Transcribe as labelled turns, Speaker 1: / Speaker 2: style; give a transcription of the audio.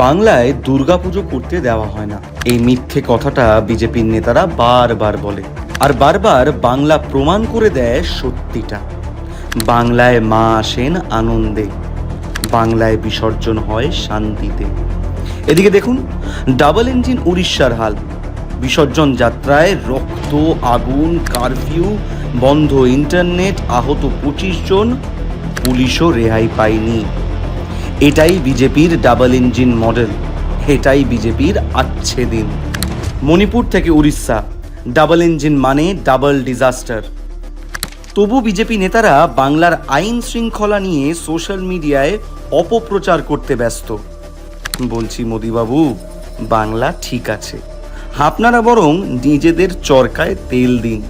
Speaker 1: বাংলায় দুর্গাপুজো করতে দেওয়া হয় না, এই মিথ্যে কথাটা বিজেপির নেতারা বারবার বলে। আর বারবার বাংলা প্রমাণ করে দেয় সত্যিটা। বাংলায় মা আসেন আনন্দে, বাংলায় বিসর্জন হয় শান্তিতে। এদিকে দেখুন ডাবল ইঞ্জিন উড়িষ্যার হাল। বিসর্জন যাত্রায় রক্ত, আগুন, কারফিউ, বন্ধ ইন্টারনেট, আহত 25 জন, পুলিশও রেহাই পায়নি। এটাই বিজেপির ডাবল ইঞ্জিন মডেল, এটাই বিজেপির আচ্ছে দিন। মণিপুর থেকে উড়িষ্যা, ডাবল ইঞ্জিন মানে ডাবল ডিজাস্টার। তবু বিজেপি নেতারা বাংলার আইন শৃঙ্খলা নিয়ে সোশ্যাল মিডিয়ায় অপপ্রচার করতে ব্যস্ত। বলছি মোদিবাবু, বাংলা ঠিক আছে, আপনারা বরং নিজেদের চরকায় তেল দিন।